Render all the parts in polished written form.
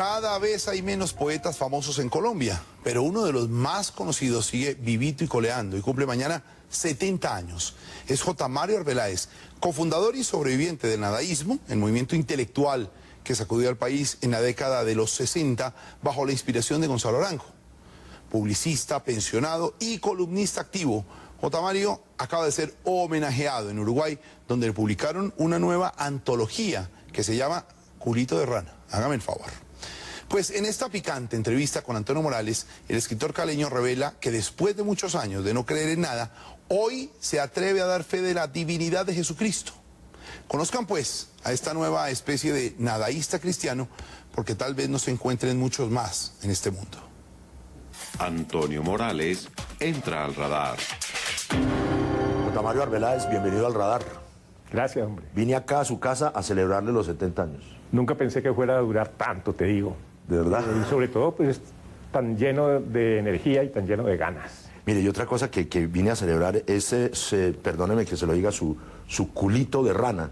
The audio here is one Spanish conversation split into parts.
Cada vez hay menos poetas famosos en Colombia, pero uno de los más conocidos sigue vivito y coleando y cumple mañana 70 años. Es J. Mario Arbeláez, cofundador y sobreviviente del nadaísmo, el movimiento intelectual que sacudió al país en la década de los 60 bajo la inspiración de Gonzalo Arango. Publicista, pensionado y columnista activo, J. Mario acaba de ser homenajeado en Uruguay, donde le publicaron una nueva antología que se llama Culito de Rana. Hágame el favor. Pues en esta picante entrevista con Antonio Morales, el escritor caleño revela que después de muchos años de no creer en nada, hoy se atreve a dar fe de la divinidad de Jesucristo. Conozcan pues a esta nueva especie de nadaísta cristiano, porque tal vez no se encuentren muchos más en este mundo. Antonio Morales entra al radar. J. Mario Arbeláez, bienvenido al radar. Gracias, hombre. Vine acá a su casa a celebrarle los 70 años. Nunca pensé que fuera a durar tanto, te digo. ¿De verdad? Y sobre todo, pues, tan lleno de energía y tan lleno de ganas. Mire, y otra cosa que vine a celebrar es, perdóneme que se lo diga, su Culito de Rana,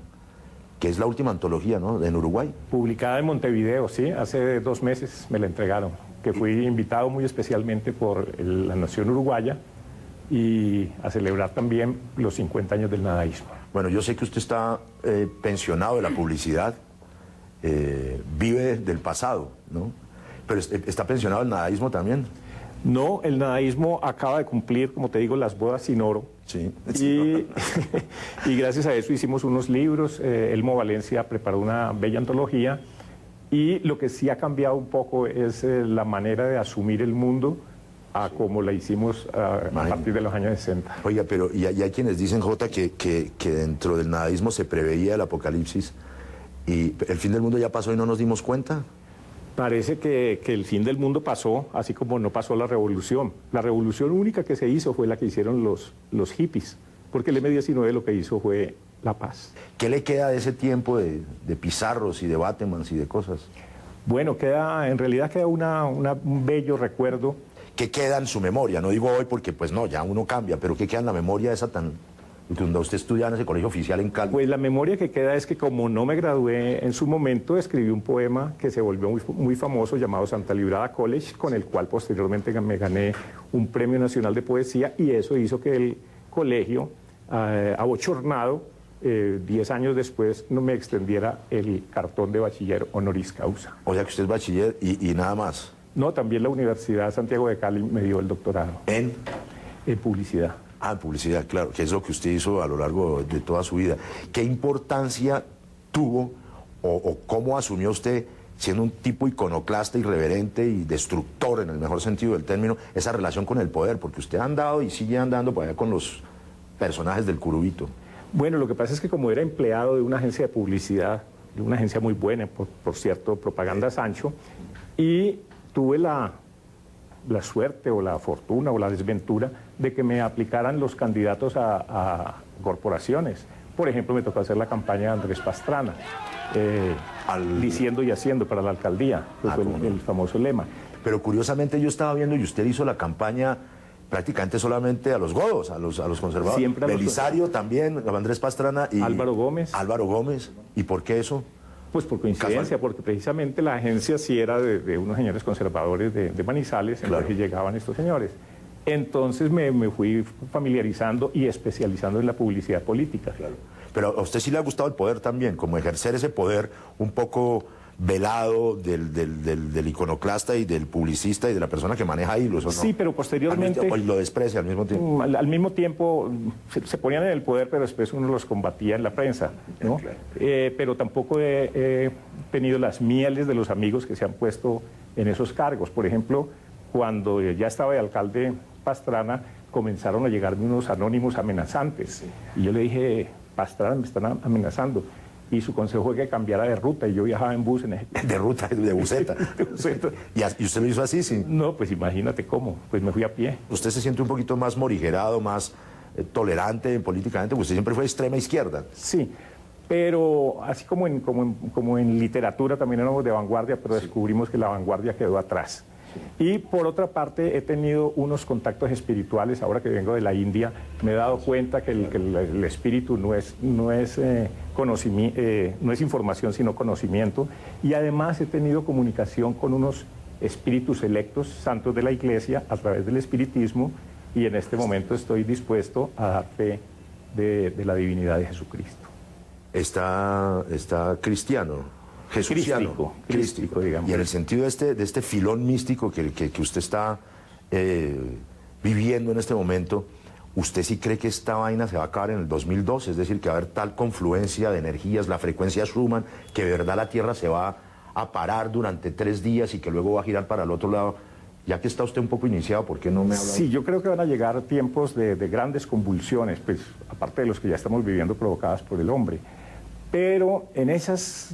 que es la última antología, ¿no?, en Uruguay. Publicada en Montevideo, sí, hace 2 meses me la entregaron, que fui invitado muy especialmente por la Nación Uruguaya y a celebrar también los 50 años del nadaísmo. Bueno, yo sé que usted está pensionado de la publicidad, vive del pasado, ¿no? Pero está pensionado del nadaísmo también. No, el nadaísmo acaba de cumplir, como te digo, las bodas sin oro. Sí. Y gracias a eso hicimos unos libros. Elmo Valencia preparó una bella antología. Y lo que sí ha cambiado un poco es la manera de asumir el mundo a como la hicimos a partir de los años 60. Oiga, pero y hay quienes dicen, Jota, que dentro del nadaísmo se preveía el apocalipsis y el fin del mundo ya pasó y no nos dimos cuenta. Parece que el fin del mundo pasó, así como no pasó la revolución. La revolución única que se hizo fue la que hicieron los hippies, porque el M-19 lo que hizo fue la paz. ¿Qué le queda de ese tiempo de Pizarros y de Batemans y de cosas? Bueno, en realidad queda un bello recuerdo. ¿Qué queda en su memoria? No digo hoy porque pues no, ya uno cambia, pero ¿qué queda en la memoria esa tan... Cuando usted estudiaba en ese colegio oficial en Cali? Pues la memoria que queda es que como no me gradué en su momento, escribí un poema que se volvió muy famoso llamado Santa Librada College, con el cual posteriormente me gané un premio nacional de poesía y eso hizo que el colegio, abochornado, 10 años después, no me extendiera el cartón de bachiller honoris causa. O sea que usted es bachiller y nada más. No, también la Universidad Santiago de Cali me dio el doctorado. ¿En? En publicidad. Ah, en publicidad, claro, que es lo que usted hizo a lo largo de toda su vida. ¿Qué importancia tuvo o cómo asumió usted, siendo un tipo iconoclasta, irreverente y destructor, en el mejor sentido del término, esa relación con el poder? Porque usted ha andado y sigue andando por allá con los personajes del Curubito. Bueno, lo que pasa es que como era empleado de una agencia de publicidad, de una agencia muy buena, por cierto, Propaganda Sancho, y tuve la suerte o la fortuna o la desventura de que me aplicaran los candidatos a corporaciones. Por ejemplo, me tocó hacer la campaña de Andrés Pastrana, diciendo y haciendo para la alcaldía, que fue el famoso lema. Pero curiosamente yo estaba viendo y usted hizo la campaña prácticamente solamente a los godos, a los conservadores. Siempre a los Belisario también, Andrés Pastrana y... Álvaro Gómez. Álvaro Gómez. ¿Y por qué eso? Pues por coincidencia, porque precisamente la agencia sí era de unos señores conservadores de Manizales, en los que llegaban estos señores. Entonces me fui familiarizando y especializando en la publicidad política. Claro. Pero a usted sí le ha gustado el poder también, como ejercer ese poder un poco velado del iconoclasta y del publicista y de la persona que maneja hilos, ¿o no? Sí, pero posteriormente... Y lo desprecia al mismo tiempo. Al mismo tiempo se ponían en el poder, pero después uno los combatía en la prensa, ¿no? Claro. Pero tampoco he tenido las mieles de los amigos que se han puesto en esos cargos. Por ejemplo, cuando ya estaba de alcalde Pastrana, comenzaron a llegarme unos anónimos amenazantes. Y yo le dije, Pastrana, me están amenazando. Y su consejo fue que cambiara de ruta, y yo viajaba en bus en ese... De ruta, de buseta. ¿Y usted lo hizo así, sí? No, pues imagínate cómo, pues me fui a pie. ¿Usted se siente un poquito más morigerado, más tolerante políticamente? Usted siempre fue extrema izquierda. Sí, pero así como en literatura también éramos de vanguardia, pero descubrimos que la vanguardia quedó atrás. Y por otra parte he tenido unos contactos espirituales, ahora que vengo de la India, me he dado cuenta que el espíritu no es no es información sino conocimiento, y además he tenido comunicación con unos espíritus electos, santos de la Iglesia, a través del espiritismo, y en este momento estoy dispuesto a dar fe de la divinidad de Jesucristo. Está cristiano, jesuciano. Crístico, digamos. Y en el sentido de este filón místico que usted está viviendo en este momento, ¿usted sí cree que esta vaina se va a acabar en el 2012? Es decir, que va a haber tal confluencia de energías, la frecuencia Schumann, que de verdad la Tierra se va a parar durante 3 días y que luego va a girar para el otro lado. Ya que está usted un poco iniciado, ¿por qué no me habla? Sí, yo creo que van a llegar tiempos de grandes convulsiones, pues aparte de los que ya estamos viviendo provocadas por el hombre. Pero en esos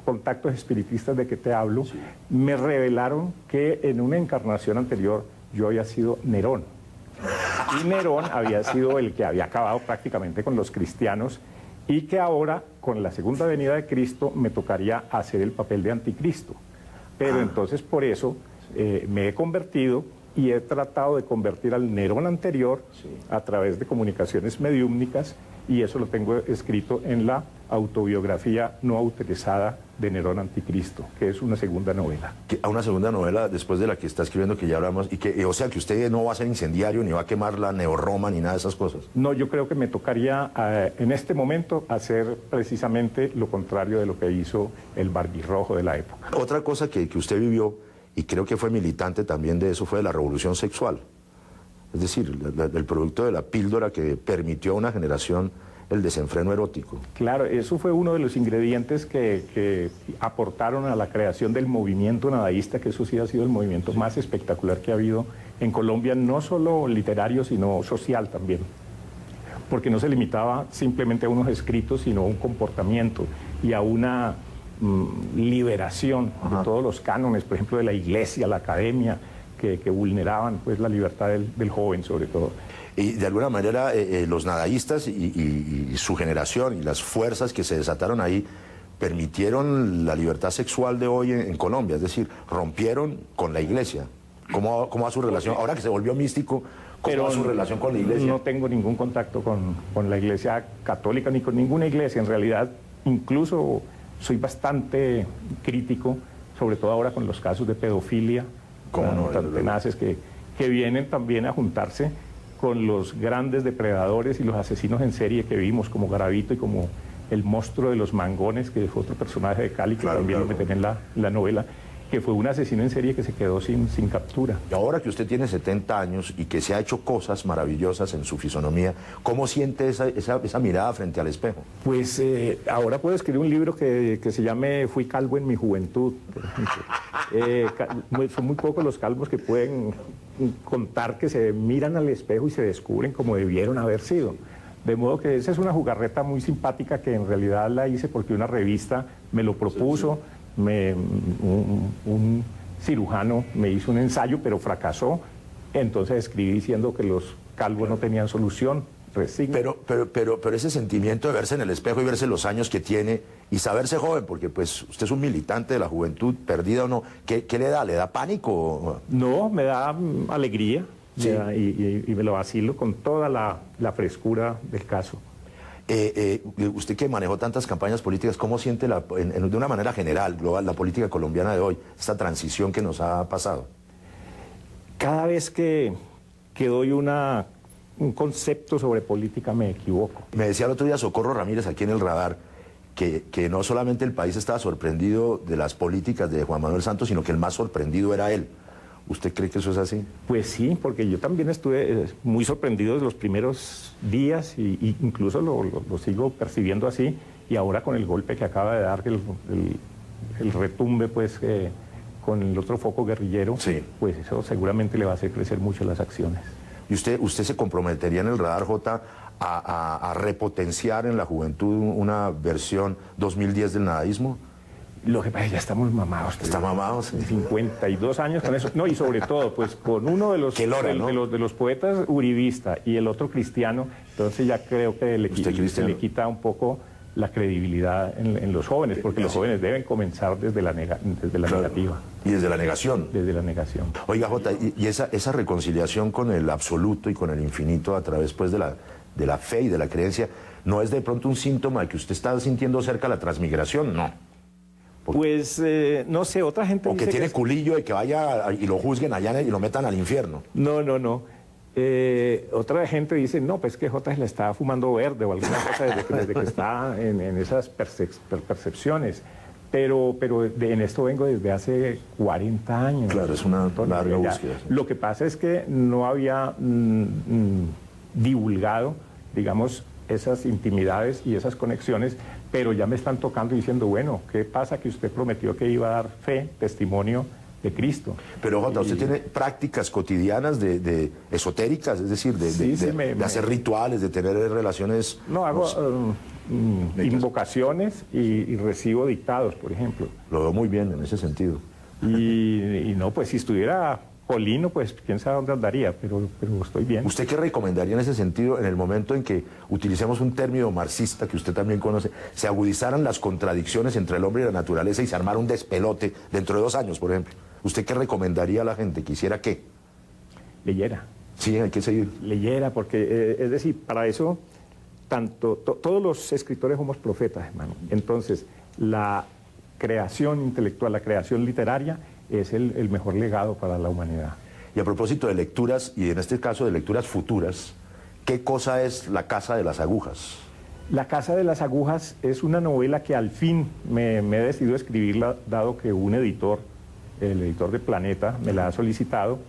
contactos espiritistas de que te hablo, sí, me revelaron que en una encarnación anterior yo había sido Nerón. Y Nerón había sido el que había acabado prácticamente con los cristianos, y que ahora, con la segunda venida de Cristo, me tocaría hacer el papel de anticristo. Pero entonces por eso me he convertido y he tratado de convertir al Nerón anterior, sí, a través de comunicaciones mediúmnicas, y eso lo tengo escrito en la autobiografía no autorizada de Nerón Anticristo, que es una segunda novela. Una segunda novela después de la que está escribiendo, que ya hablamos, o sea que usted no va a ser incendiario, ni va a quemar la Neoroma, ni nada de esas cosas. No, yo creo que me tocaría en este momento hacer precisamente lo contrario de lo que hizo el Barbirrojo de la época. Otra cosa que usted vivió, y creo que fue militante también de eso, fue de la revolución sexual. Es decir, el producto de la píldora que permitió a una generación el desenfreno erótico. Claro, eso fue uno de los ingredientes que aportaron a la creación del movimiento nadaísta, que eso sí ha sido el movimiento más espectacular que ha habido en Colombia, no solo literario, sino social también. Porque no se limitaba simplemente a unos escritos, sino a un comportamiento y a una liberación de todos los cánones, por ejemplo, de la iglesia, la academia, que vulneraban pues la libertad del joven sobre todo. Y de alguna manera los nadaístas y su generación y las fuerzas que se desataron ahí permitieron la libertad sexual de hoy en Colombia, es decir, rompieron con la iglesia. ¿Cómo va su relación? Ahora que se volvió místico, ¿cómo va su relación con la iglesia? No tengo ningún contacto con la iglesia católica ni con ninguna iglesia. En realidad, incluso soy bastante crítico, sobre todo ahora con los casos de pedofilia, tan tenaces que vienen también a juntarse con los grandes depredadores y los asesinos en serie que vimos, como Garavito y como el monstruo de los Mangones, que fue otro personaje de Cali, que también lo meten en la novela, que fue un asesino en serie que se quedó sin captura. Y ahora que usted tiene 70 años y que se ha hecho cosas maravillosas en su fisonomía, ¿cómo siente esa mirada frente al espejo? Pues ahora puedo escribir un libro que se llame Fui calvo en mi juventud, por ejemplo. Son muy pocos los calvos que pueden contar que se miran al espejo y se descubren como debieron haber sido. De modo que esa es una jugarreta muy simpática que en realidad la hice porque una revista me lo propuso. Sí. Un cirujano me hizo un ensayo, pero fracasó. Entonces escribí diciendo que los calvos no tenían solución. Pero ese sentimiento de verse en el espejo y verse los años que tiene y saberse joven, porque pues usted es un militante de la juventud, perdida o no, ¿qué le da? ¿Le da pánico? No, me da alegría, sí, y me lo vacilo con toda la frescura del caso. Usted que manejó tantas campañas políticas, ¿cómo siente de una manera general, global, la política colombiana de hoy, esta transición que nos ha pasado? Cada vez que doy un concepto sobre política me equivoco. Me decía el otro día Socorro Ramírez aquí en el radar que no solamente el país estaba sorprendido de las políticas de Juan Manuel Santos, sino que el más sorprendido era él. ¿Usted cree que eso es así? Pues sí, porque yo también estuve muy sorprendido de los primeros días y incluso lo sigo percibiendo así, y ahora con el golpe que acaba de dar el retumbe pues con el otro foco guerrillero, sí, pues eso seguramente le va a hacer crecer mucho las acciones. ¿Y usted se comprometería en el Radar J a repotenciar en la juventud una versión 2010 del nadaísmo? Lo que pasa es que ya estamos mamados. ¿Está mamados? 52 años con eso. No, y sobre todo, pues con uno de los poetas uribista y el otro cristiano, entonces ya creo que se le quita un poco la credibilidad en los jóvenes, porque los jóvenes deben comenzar desde la negativa. Y desde la negación. Desde la negación. Oiga, Jota, y esa reconciliación con el absoluto y con el infinito a través pues, de de la fe y de la creencia, ¿no es de pronto un síntoma de que usted está sintiendo cerca la transmigración? No. Pues no sé, otra gente O que dice tiene es- culillo de que vaya y lo juzguen allá y lo metan al infierno. No, no, no. Otra gente dice, no, pues que J le está fumando verde o alguna cosa desde que está en esas percepciones. Pero en esto vengo desde hace 40 años. Claro, es una Entonces, larga ya, búsqueda, sí. Lo que pasa es que no había divulgado, digamos, esas intimidades y esas conexiones, pero ya me están tocando diciendo, bueno, ¿qué pasa que usted prometió que iba a dar fe, testimonio de Cristo? Pero Jota, ¿usted tiene prácticas cotidianas de esotéricas? Es decir, Sí, sí, de hacer rituales, de tener relaciones... No, hago ¿de qué? invocaciones y recibo dictados, por ejemplo. Lo veo muy bien en ese sentido. Y no, pues si estuviera Polino, pues quién sabe dónde andaría, pero estoy bien. ¿Usted qué recomendaría en ese sentido en el momento en que utilicemos un término marxista que usted también conoce, se agudizaran las contradicciones entre el hombre y la naturaleza y se armara un despelote dentro de 2 años, por ejemplo? ¿Usted qué recomendaría a la gente? ¿Que hiciera qué? Leyera, Sí, hay que seguir. leyera, porque es decir, para eso todos los escritores somos profetas, hermano. Entonces, la creación intelectual, la creación literaria es el mejor legado para la humanidad. Y a propósito de lecturas, y en este caso de lecturas futuras, ¿qué cosa es La Casa de las Agujas? La Casa de las Agujas es una novela que al fin me he decidido escribirla, dado que un editor, el editor de Planeta, me la ha solicitado.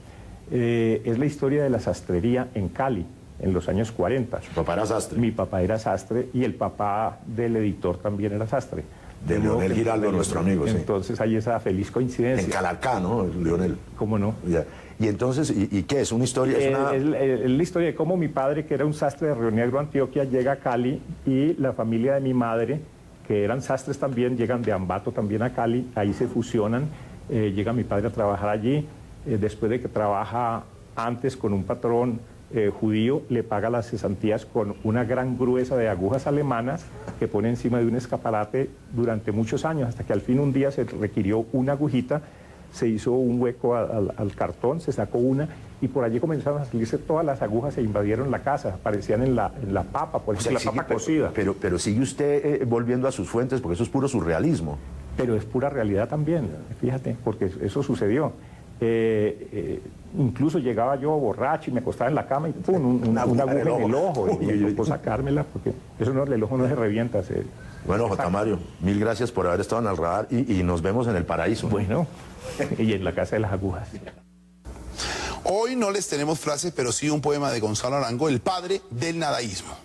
Es la historia de la sastrería en Cali, en los años 40. Su papá era sastre. Mi papá era sastre y el papá del editor también era sastre. De Leonel Giraldo, nuestro amigo, sí. Entonces hay esa feliz coincidencia. En Calarcá, ¿no, Leonel? ¿Cómo no? Ya. Y entonces, ¿y qué? ¿Es una historia? Es una... Es la historia de cómo mi padre, que era un sastre de Río Negro, Antioquia, llega a Cali y la familia de mi madre, que eran sastres también, llegan de Ambato también a Cali, ahí se fusionan, llega mi padre a trabajar allí, después de que trabaja antes con un patrón judío, le paga las cesantías con una gran gruesa de agujas alemanas que pone encima de un escaparate durante muchos años, hasta que al fin un día se requirió una agujita, se hizo un hueco al cartón, se sacó una y por allí comenzaron a salirse todas las agujas e invadieron la casa, aparecían en la papa, por O sea, ejemplo, la papa cocida. pero sigue usted volviendo a sus fuentes, porque eso es puro surrealismo. Pero es pura realidad también, fíjate, porque eso sucedió. Incluso llegaba yo borracho y me acostaba en la cama y ¡pum! Una aguja en el ojo. Y me tocó sacármela porque eso no, el ojo no se revienta. Bueno, J. Mario, mil gracias por haber estado en el radar y nos vemos en el paraíso. Bueno, y en la Casa de las Agujas. Hoy no les tenemos frases, pero sí un poema de Gonzalo Arango, el padre del nadaísmo.